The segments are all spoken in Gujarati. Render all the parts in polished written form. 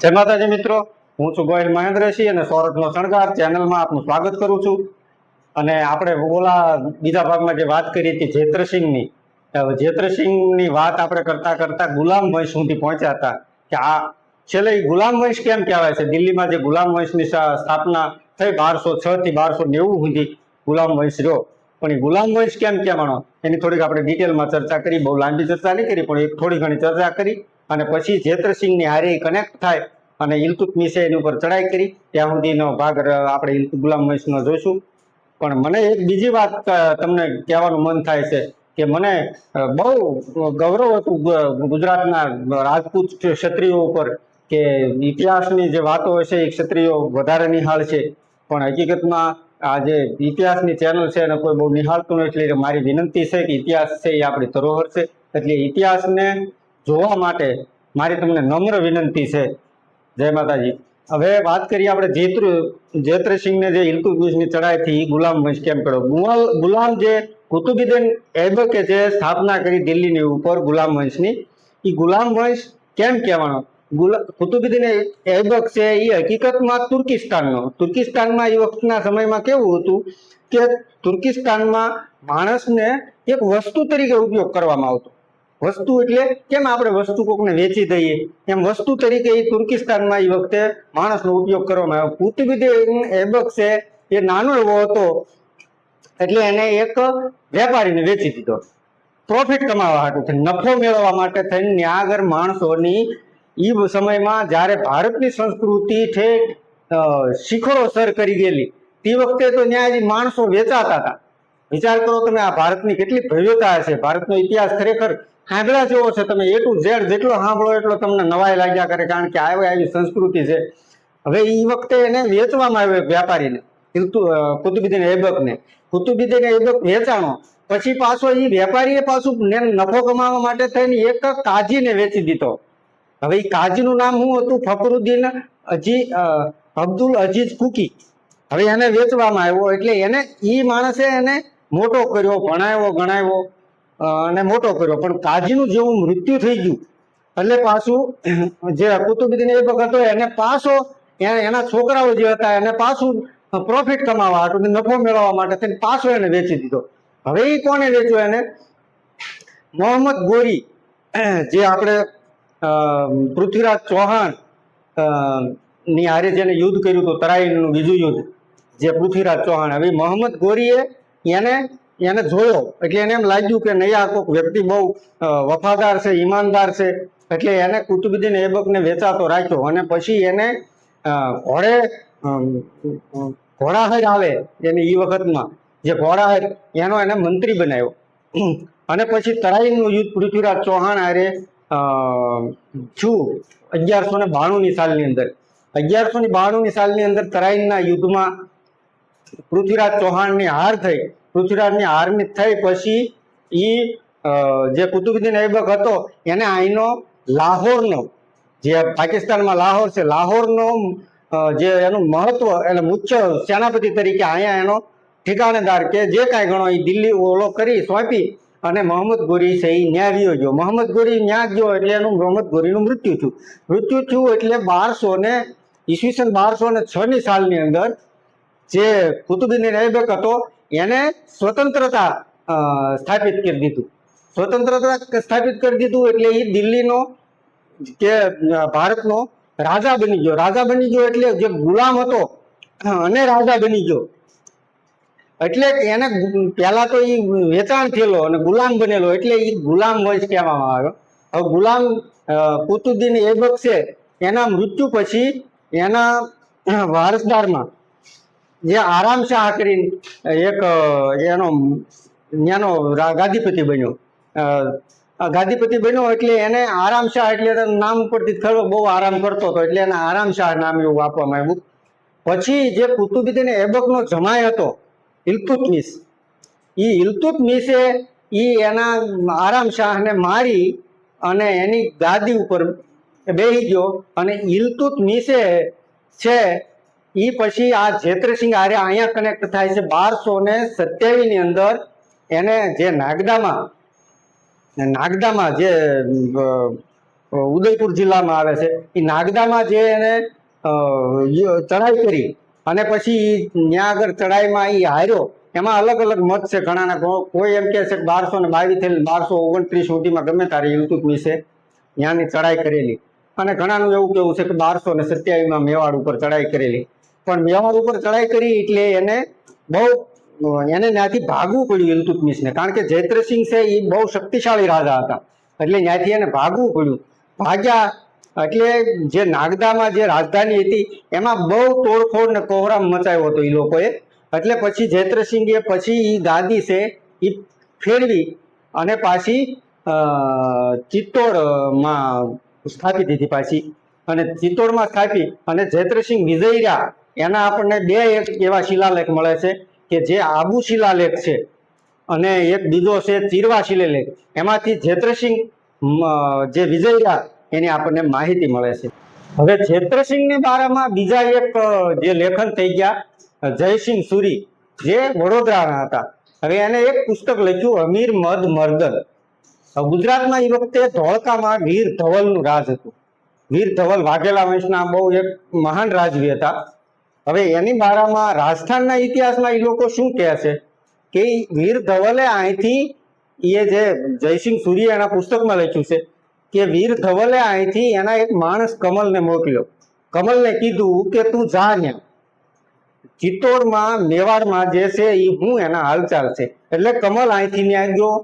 જય માતાજી મિત્રો, હું છું ગોહિલ મહેન્દ્રસિંહ અને સોરઠનો શણગાર ચેનલમાં આપનું સ્વાગત કરું છું। અને આપણે ઓલા બીજા ભાગમાં જે વાત કરી હતી જેત્રસિંહની, જેત્રસિંહની વાત આપણે કરતા કરતા ગુલામ વંશ સુધી પહોંચ્યા હતા કે આ છેલ્લે ગુલામ વંશ કેમ કહેવાય છે। દિલ્હીમાં જે ગુલામ વંશની સ્થાપના થઈ 1206 થી 1290 સુધી ગુલામ વંશ રહ્યો, પણ એ ગુલામ વંશ કેમ કહેવાનો એની થોડીક આપણે ડિટેલમાં ચર્ચા કરી। બહુ લાંબી ચર્ચા નહીં કરી, પણ એક થોડી ઘણી ચર્ચા કરી અને પછી જેત્રસિંહની હારે કનેક્ટ થાય અને ઇલ્તુત્મિશે એની ઉપર ચડાઈ કરી, ત્યાં સુધીનો ભાગ આપણે ગુલામ વંશનો જોઈશું। પણ મને એક બીજી વાત તમને કહેવાનું મન થાય છે કે મને બહુ ગૌરવ હતું ગુજરાતના રાજપૂત ક્ષત્રિયો ઉપર કે ઇતિહાસની જે વાતો છે એ ક્ષત્રિયો વધારે નિહાળશે, પણ હકીકતમાં આ જે ઇતિહાસની ચેનલ છે એને કોઈ બહુ નિહાળતું નથી। એટલે મારી વિનંતી છે કે ઇતિહાસ છે એ આપણી ધરોહર છે, એટલે ઇતિહાસને જોવા માટે મારી તમને નમ્ર વિનંતી છે। જય માતાજી। હવે વાત કરીએ આપણે જેત્રસિંહને જે ઇલ્તુત્મિશની ચડાઈ થી ગુલામ વંશ કેમ પડ્યો। ગુલામ જે કુતુબુદ્દીન ઐબકે જે સ્થાપના કરી દિલ્હીની ઉપર ગુલામ વંશની, એ ગુલામ વંશ કેમ કહેવાનો? કુતુબુદ્દીન ઐબક છે એ હકીકતમાં તુર્કિસ્તાનમાં એ વખતના સમયમાં કેવું હતું કે તુર્કિસ્તાનમાં માણસને એક વસ્તુ તરીકે ઉપયોગ કરવામાં આવતો। વસ્તુ એટલે કેમ આપણે વસ્તુ કોકને વેચી દઈએ, એમ વસ્તુ તરીકે એ તુર્કિસ્તાનમાં એ વખતે માણસનો ઉપયોગ કરવામાં આવ્યો। કુતુબુદ્દીન ઐબક છે એ નાનો એવો હતો એટલે એને એક વેપારીને વેચી દીધો, પ્રોફિટ કમાવા હાટુ, નફો મેળવવા માટે થઈને। ત્યાં આગળ માણસોની એ સમયમાં જ્યારે ભારતની સંસ્કૃતિ છે શિખરો સર કરી ગયેલી તે વખતે તો ત્યાં માણસો વેચાતા હતા। વિચાર કરો તમે, આ ભારતની કેટલી ભવ્યતા હશે। ભારતનો ઇતિહાસ ખરેખર સાંભળ્યા જેવો છે। તમે A to Z જેટલો સાંભળો એટલો તમને નવાઈ લાગ્યા કરે, કારણ કે આવી સંસ્કૃતિ છે। હવે એ વખતે એને વેચવામાં આવ્યો વ્યાપારીને, કુતુબુદ્દીન ઐબકને। કુતુબુદ્દીન ઐબક વેચાણો પછી પાછો એ વેપારીએ પાછું નફો કમાવા માટે થઈને એક કાજીને વેચી દીધો। હવે એ કાજીનું નામ શું હતું? ફખરુદ્દીન અબ્દુલ અજીઝ કુકી। હવે એને વેચવામાં આવ્યો એટલે એને એ માણસે એને મોટો કર્યો, ભણાવ્યો ગણાવ્યો અને મોટો કર્યો, પણ કાજીનું જેવું મૃત્યુ થઈ ગયું એટલે પાછું જે કુતુબુદ્દીન ઐબક હતો એને પાછો એના છોકરાઓ જે હતા એને પાછું પ્રોફિટ કમાવા હતું, નફો મેળવવા માટે થઈને પાછો એને વેચી દીધો। હવે એ કોને વેચ્યો? એને મોહમ્મદ ગોરી, જે આપણે પૃથ્વીરાજ ચૌહાણ ની હારે જેને યુદ્ધ કર્યું હતું, તરાઈનું બીજું યુદ્ધ, જે પૃથ્વીરાજ ચૌહાણ। હવે મોહમ્મદ ગોરીએ એને જોયો એટલે એને એમ લાગ્યું કે નહીં, આ કોઈક વ્યક્તિ બહુ વફાદાર છે, ઈમાનદાર છે, એટલે એને કુતુબુદ્દીન ઐબકને વેચાતો રાખ્યો। અને પછી એને ઘોડાહર આવે એને એ વખતમાં જે ઘોડાહર એનો એને મંત્રી બનાવ્યો। અને પછી તરાઈનું યુદ્ધ પૃથ્વીરાજ ચૌહાણ હારે છું 1192 સાલની અંદર। 1192 સાલની અંદર તરાઈના યુદ્ધમાં પૃથ્વીરાજ ચૌહાણની હાર થઈ। પૃથ્વીરાજની હારની થઈ પછી જે કુતુબુદ્દીન ઐબક હતો એને અહીંનો લાહોરનો, જે પાકિસ્તાનમાં લાહોર છે, લાહોરનો જે એનું મહત્વ એટલે મુખ્ય સેનાપતિ તરીકે અહીંયા એનો ઠેકાણેદાર કે જે કાંઈ ગણો એ દિલ્હી ઓલો કરી સોંપી અને મોહમ્મદ ગોરી છે એ ન્યા વિયો ગયો। મોહમ્મદ ગોરી ન્યા ગયો એટલે એનું મોહમ્મદ ગોરીનું મૃત્યુ થયું। એટલે ઈસવીસન 1206 સાલની અંદર જે કુતુબુદ્દીન ઐબક હતો એને સ્વતંત્રતા સ્થાપિત કરી દીધું। એટલે એ દિલ્હીનો કે ભારતનો રાજા બની ગયો। એટલે જે ગુલામ હતો અને રાજા બની ગયો। એટલે એને પહેલા તો એ વેચાણ થયેલો અને ગુલામ બનેલો, એટલે એ ગુલામ વંશ કહેવામાં આવ્યો। હવે ગુલામ કુતુબુદ્દીન ઐબક છે એના મૃત્યુ પછી એના વારસદારમાં જે આરામ શાહ કરીને એક એનો ગાદીપતિ બન્યો। એટલે એને આરામ શાહ, એટલે નામ ઉપરથી ખરો બહુ આરામ કરતો હતો એટલે એને આરામ શાહ નામ એવું આપવામાં આવ્યું। પછી જે કુતુબુદ્દીન ઐબકનો જમાઈ હતો ઇલ્તુત્મિશે એના આરામ શાહને મારી અને એની ગાદી ઉપર બેસી ગયો। અને ઇલ્તુત્મિશે છે એ પછી આ જેત્રસિંહ હારે અહીંયા કનેક્ટ થાય છે 1227 ની અંદર। એને જે નાગદામાં જે ઉદયપુર જિલ્લામાં આવે છે. એ નાગદામાં જે એને ચડાઈ કરી અને પછી ત્યાં આગળ ચડાઈમાં એ હાર્યો, એમાં અલગ અલગ મત છે ઘણાના. કોઈ એમ કે છે કે 1222 થી 1229 સુધીમાં ગમે તારે ઇલ્તુત્મિશે ત્યાંની ચડાઈ કરેલી, અને ઘણાનું એવું કેવું છે કે 1227માં મેવાડ ઉપર ચડાઈ કરેલી. પણ મેવાડ ઉપર ચડાઈ કરી એટલે એને ત્યાંથી ભાગવું પડ્યું ઇલ્તુત્મિશને, કારણ કે જૈત્રસિંહ છે એ બહુ શક્તિશાળી રાજા હતા, એટલે ત્યાંથી એને ભાગવું પડ્યું. ભાગ્યા એટલે જે નાગદામાં જે રાજધાની હતી એમાં બહુ તોડફોડ ને કોહરામ મચાવ્યો હતો એ લોકોએ. એટલે પછી જૈત્રસિંહે પછી એ ગાદી છે એ ફેરવી અને પાછી ચિત્તોડમાં સ્થાપી દીધી પાછી. અને ચિત્તોડમાં સ્થાપી અને જૈત્રસિંહ વિજય રહ્યા એના આપણને બે એક એવા શિલાલેખ મળે છે કે જે આબુ શિલાલેખ છે અને એક બીજો છે ચીરવા શિલાલેખ. એમાંથી જૈત્રસિંહ જે વિજય રહ્યા એની આપણને માહિતી મળે છે. હવે જૈત્રસિંહની બારામાં બીજા એક જે લેખન થઈ ગયા જયસિંહ સુરી, જે વડોદરાના હતા. હવે એને એક પુસ્તક લખ્યું અમીર મદ મર્દન. ગુજરાતમાં એ વખતે ધોળકામાં વીર ધવલનું રાજ હતું. વીર ધવલ વાઘેલા વંશના બહુ એક મહાન રાજવી હતા. હવે એની બારામાં રાજસ્થાનના ઇતિહાસમાં એ લોકો શું કહે છે કે વીર ધવલે અહીંથી, એ જે જયસિંહ સૂર્ય એના પુસ્તકમાં લખ્યું છે કે વીર ધવલે અહીંથી એના એક માણસ કમલને મોકલ્યો. કમલને કીધું કે તું જા ત્યાં ચિત્તોડમાં મેવાડમાં જે છે એ હું એના હાલચાલ છે. એટલે કમલ અહીંથી ત્યાં ગયો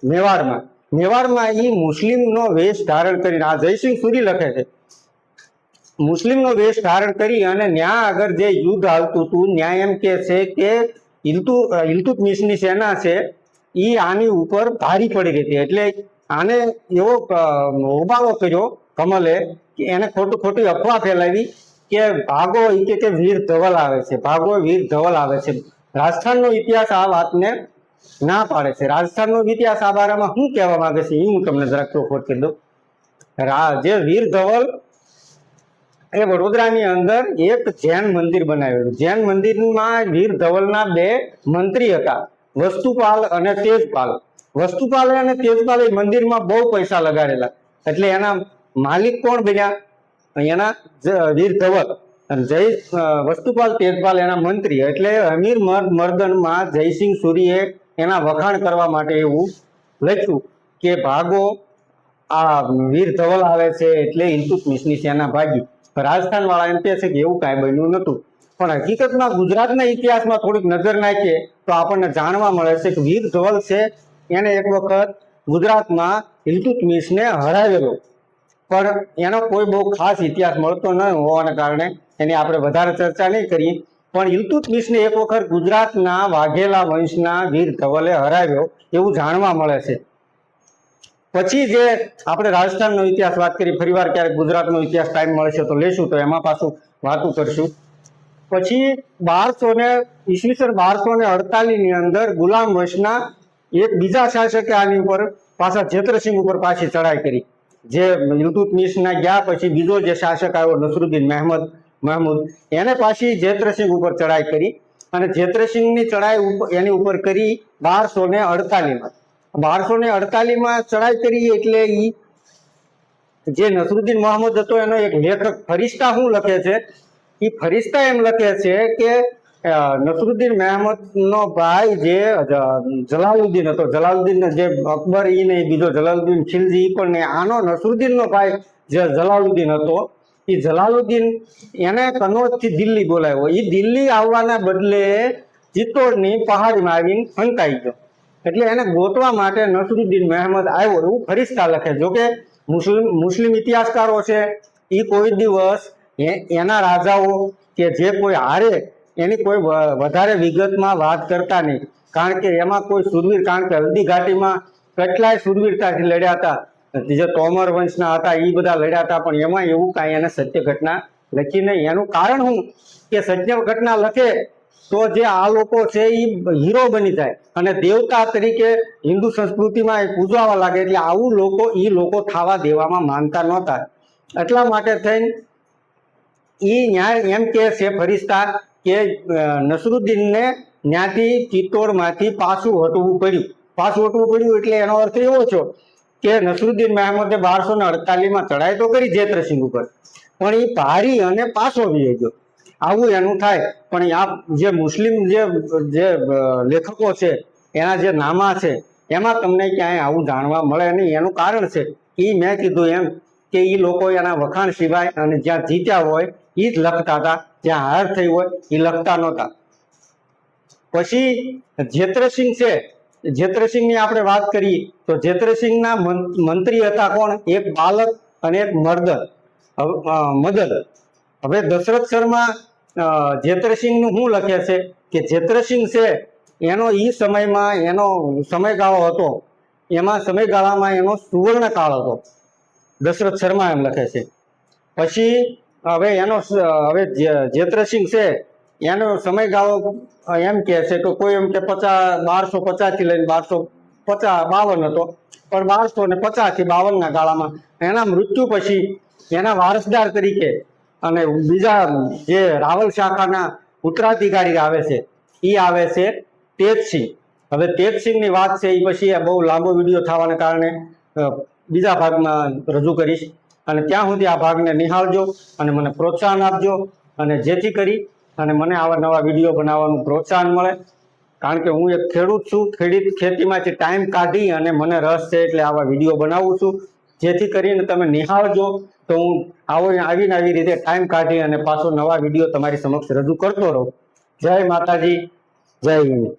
મેવાડમાં. મેવાડમાં એ મુસ્લિમનો વેશ ધારણ કરીને, આ જયસિંહ સૂરી લખે છે, મુસ્લિમનો વેશ ધારણ કરી અને ત્યાં આગળ જે યુદ્ધ હાલતું હતું ત્યાં એમ કે છે કે ઇલ્તુત્મિશની સેના છે એ આની ઉપર ભારી પડી ગઈ હતી. એટલે આને એવો હોબાળો કર્યો કમલે કે એને ખોટી અફવા ફેલાવી કે ભાગો, એ કે વીર ધવલ આવે છે, ભાગો વીર ધવલ આવે છે. રાજસ્થાનનો ઇતિહાસ આ વાતને ના પાડે છે. રાજસ્થાનનો ઇતિહાસ આ બારામાં શું કહેવા માંગે છે એ હું તમને જરાક ચોખવટ કરી દઉં. જે વીર ધવલ એ વડોદરાની અંદર એક જૈન મંદિર બનાવેલું. જૈન મંદિરમાં વીર ધવલના બે મંત્રી હતા, વસ્તુપાલ અને તેજપાલ. વસ્તુપાલ અને તેજપાલ એ મંદિરમાં બહુ પૈસા લગાડેલા, એટલે એના માલિક કોણ બન્યા? એના વીર ધવલ. અને વસ્તુપાલ તેજપાલ એના મંત્રી. એટલે અમીર મર્દનમાં જયસિંહ સૂરીએ એના વખાણ કરવા માટે એવું લખ્યું કે ભાગો, આ વીર ધવલ આવે છે એટલે ઇલ્તુત્મિશની સેના ભાગી. રાજસ્થાન વાળા એમ કહે છે કે એવું કાંઈ બન્યું નહોતું. પણ હકીકતમાં ગુજરાતના ઇતિહાસમાં થોડીક નજર નાખીએ તો આપણને જાણવા મળે છે કે વીર ધવલ છે એને એક વખત ગુજરાતમાં ઇલ્તુત્મિશને હરાવેલો, પણ એનો કોઈ બહુ ખાસ ઇતિહાસ મળતો ન હોવાના કારણે એની આપણે વધારે ચર્ચા નહીં કરીએ. પણ ઇલ્તુત્મિશને એક વખત ગુજરાતના વાઘેલા વંશના વીર ધવલે હરાવ્યો એવું જાણવા મળે છે. પછી જે આપણે રાજસ્થાનનો ઇતિહાસ વાત કરી, ફરીવાર ક્યારેક ગુજરાતનો ઇતિહાસ ટાઈમ મળશે તો લેશું, તો એમાં પાછું વાતું કરશું. પછી ઈસવીસન 1248ની અંદર ગુલામ વંશના એક બીજા શાસકે આની ઉપર પાછા જૈત્રસિંહ ઉપર પાછી ચડાઈ કરી. જે ઇલ્તુત્મિશના ગયા પછી બીજો જે શાસક આવ્યો નસરુદ્દીન મહમૂદ, એને પાછી જૈત્રસિંહ ઉપર ચડાઈ કરી. અને જૈત્રસિંહની ચડાઈ એની ઉપર કરી 1248માં. 1248માં ચડાઈ કરી એટલે જે નસરુદ્દીન મહમૂદ હતો એનો એક લેખક ફરિશ્તા શું લખે છે, એ ફરિશ્તા એમ લખે છે કે નસરુદ્દીન મહમૂદનો ભાઈ જે જલાલુદ્દીન હતો, જલાલુદ્દીન જે અકબર ઈ ને બીજો જલાલુદ્દીન ખિલજી ઈ પણ ને, આનો નસરુદ્દીનનો ભાઈ જે જલાલુદ્દીન હતો, એ જલાલુદ્દીન એને કનોજથી દિલ્હી બોલાવ્યો. એ દિલ્હી આવવાના બદલે ચિત્તોડની પહાડીમાં આવીને ફંકાઈ ગયો. એટલે એને ગોતવા માટે નસરુદ્દીન મહમૂદ આવ્યો એવું ફરિશ્તા લખે. જોકે મુસ્લિમ ઇતિહાસકારો છે એ કોઈ દિવસ એના રાજાઓ કે જે કોઈ હારે એની કોઈ વધારે વિગતમાં વાત કરતા નહીં, કારણ કે એમાં કોઈ સુરવીર, કારણ કે હલ્દી ઘાટીમાં કેટલાય સુરવીરતાથી લડ્યા હતા, જે તોમર વંશના હતા એ બધા લડ્યા હતા, પણ એમાં એવું કાંઈ એને સત્ય ઘટના લખી નહીં. એનું કારણ શું કે સત્ય ઘટના લખે તો જે આ લોકો છે એ હીરો બની જાય અને દેવતા તરીકે હિન્દુ સંસ્કૃતિમાં એ પૂજવા લાગે. એટલે આવું લોકો થવા દેવામાં માનતા નહોતા. એટલા માટે થઈને ન્યાય એમ કે છે ફરિશ્તા કે નસરુદ્દીનને ત્યાંથી ચિત્તોડમાંથી પાછું હટવું પડ્યું. એટલે એનો અર્થ એવો થયો કે નસરુદ્દીન મહેમૂદે 1248માં ચડાઈ તો કરી જેતરસિંહ ઉપર, પણ એ પારી અને પાછો વી ગયો. આવું એનું થાય. પણ આ જે મુસ્લિમ જે લેખકો છે એના જે નામા છે એમાં તમને ક્યાંય આવું જાણવા મળે નહીં. એનું કારણ છે એ મેં કીધું એમ કે એ લોકો એના વખાણ સિવાય અને જ્યાં જીત્યા હોય એ જ લખતા હતા, જ્યાં હાર થઈ હોય એ લખતા નહોતા. પછી જેતરસિંહ છે, જેતરસિંહની આપણે વાત કરીએ તો જેતરસિંહના મંત્રી હતા કોણ? એક બાલક અને એક મદદ. હવે દશરથ શર્મા જેતરસિંહનું શું લખે છે કે જેતરસિંહ છે એનો એ સમયમાં એનો સમયગાળો હતો, એમાં સમયગાળામાં એનો સુવર્ણકાળ હતો. દશરથ શર્મા એમ લખે છે. પછી હવે જેતરસિંહ છે એનો સમયગાળો એમ કે છે કે કોઈ એમ કે 1250 થી લઈને 1252 હતો, પણ 1250 થી 52 ગાળામાં એના મૃત્યુ પછી એના વારસદાર તરીકે અને બીજા જે રાવલ શાખાના ઉત્તરાધિકારી આવે છે એ આવે છે તેજસિંહ. હવે તેજસિંહની વાત છે એ પછી બહુ લાંબો વિડીયો થવાને કારણે બીજા ભાગમાં રજૂ કરીશ. અને ત્યાં સુધી આ ભાગને નિહાળજો અને મને પ્રોત્સાહન આપજો, અને જેથી કરી અને મને આવા નવા વિડીયો બનાવવાનું પ્રોત્સાહન મળે. કારણ કે હું એક ખેડૂત છું, ખેતીમાંથી ટાઈમ કાઢી અને મને રસ છે એટલે આવા વિડીયો બનાવું છું. જેથી કરીને તમે નિહાળજો તો હું આવી રીતે ટાઈમ કાઢી અને પાછો નવા વિડીયો તમારી સમક્ષ રજૂ કરતો રહું. જય માતાજી, જય હિન્દ.